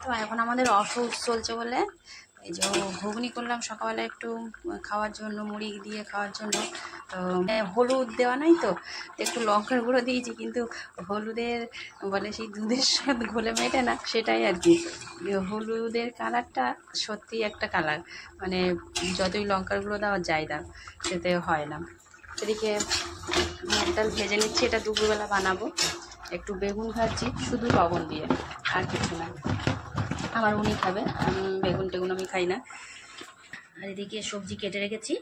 তো এখন আমাদের অসুখ চলছে বলে এই যে ঘুগনি করলাম সকালবেলা একটু খাওয়ার জন্য, মুড়ি দিয়ে খাওয়ার জন্য। তো হলুদ দেওয়া নাই, তো একটু লঙ্কার গুঁড়ো দিয়েছি, কিন্তু হলুদের বলে সেই দুধের সাথে ঘোলে মেটে না, সেটাই আর কি। হলুদের কালারটা সত্যি একটা কালার, মানে যতই লঙ্কার গুঁড়ো দেওয়া যায় দাও সেতে হয় না। এদিকে মুগ ডাল ভেজে নিচ্ছি, এটা দুপুরবেলা বানাবো। একটু বেগুন ভাজছি শুধু লবণ দিয়ে, আর কিছু না। আমার উনি খাবে, বেগুন টেগুন আমি খাই না। আর এদিকে সবজি কেটে রেখেছি,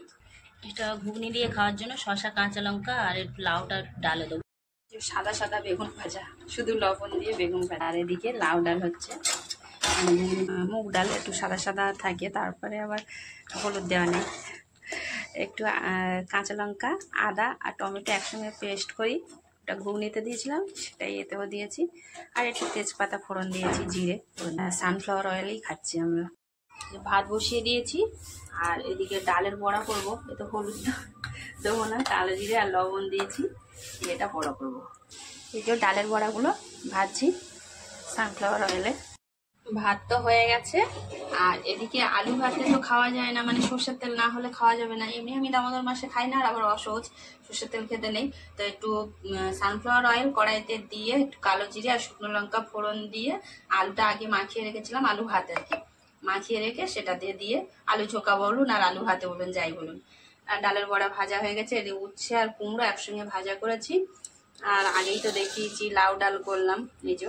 এটা ঘুগনি দিয়ে খাওয়ার জন্য শসা, কাঁচা লঙ্কা আর একটু লাউটা ডালে দেবো। সাদা সাদা বেগুন ভাজা, শুধু লবণ দিয়ে বেগুন ভাজা। আর এদিকে লাউ ডাল হচ্ছে, মুগ ডাল একটু সাদা সাদা থাকে, তারপরে আবার হলুদ দেওয়া নেই। একটু কাঁচা লঙ্কা, আদা আর টমেটো একসঙ্গে পেস্ট করি, ওটা ঘুগনিতে দিয়েছিলাম, সেটাই এতেও দিয়েছি। আর একটু তেজপাতা ফোড়ন দিয়েছি, জিরে। সানফ্লাওয়ার অয়েলেই খাচ্ছি আমরা। ভাত বসিয়ে দিয়েছি, আর এদিকে ডালের বড়া করবো। এতে হলুদ দেবো না, কালো জিরে আর লবণ দিয়েছি, এটা বড়া করবো। এই যে ডালের বড়াগুলো ভাজছি সানফ্লাওয়ার অয়েলে। ভাত তো হয়ে গেছে, আর এদিকে আলু ভাতে তো খাওয়া যায় না, মানে সর্ষের তেল না হলে খাওয়া যাবে না। এমনি আমি দামোদর মাসে খাই না, আর আবার অসহজ, সর্ষের তেল খেতে নেই। তো একটু সানফ্লাওয়ার অয়েল কড়াইতে দিয়ে একটু কালো জিরে আর শুকনো লঙ্কা ফোড়ন দিয়ে আলুটা আগে মাখিয়ে রেখেছিলাম, আলু ভাতে আর কি মাখিয়ে রেখে সেটা দিয়ে আলু চোখা বলুন আর আলু ভাতে বলুন, যাই বলুন। আর ডালের বড়া ভাজা হয়ে গেছে, এদিকে উচ্ছে আর কুমড়ো একসঙ্গে ভাজা করেছি। আর আগেই তো দেখিয়েছি লাউ ডাল করলাম, এই যে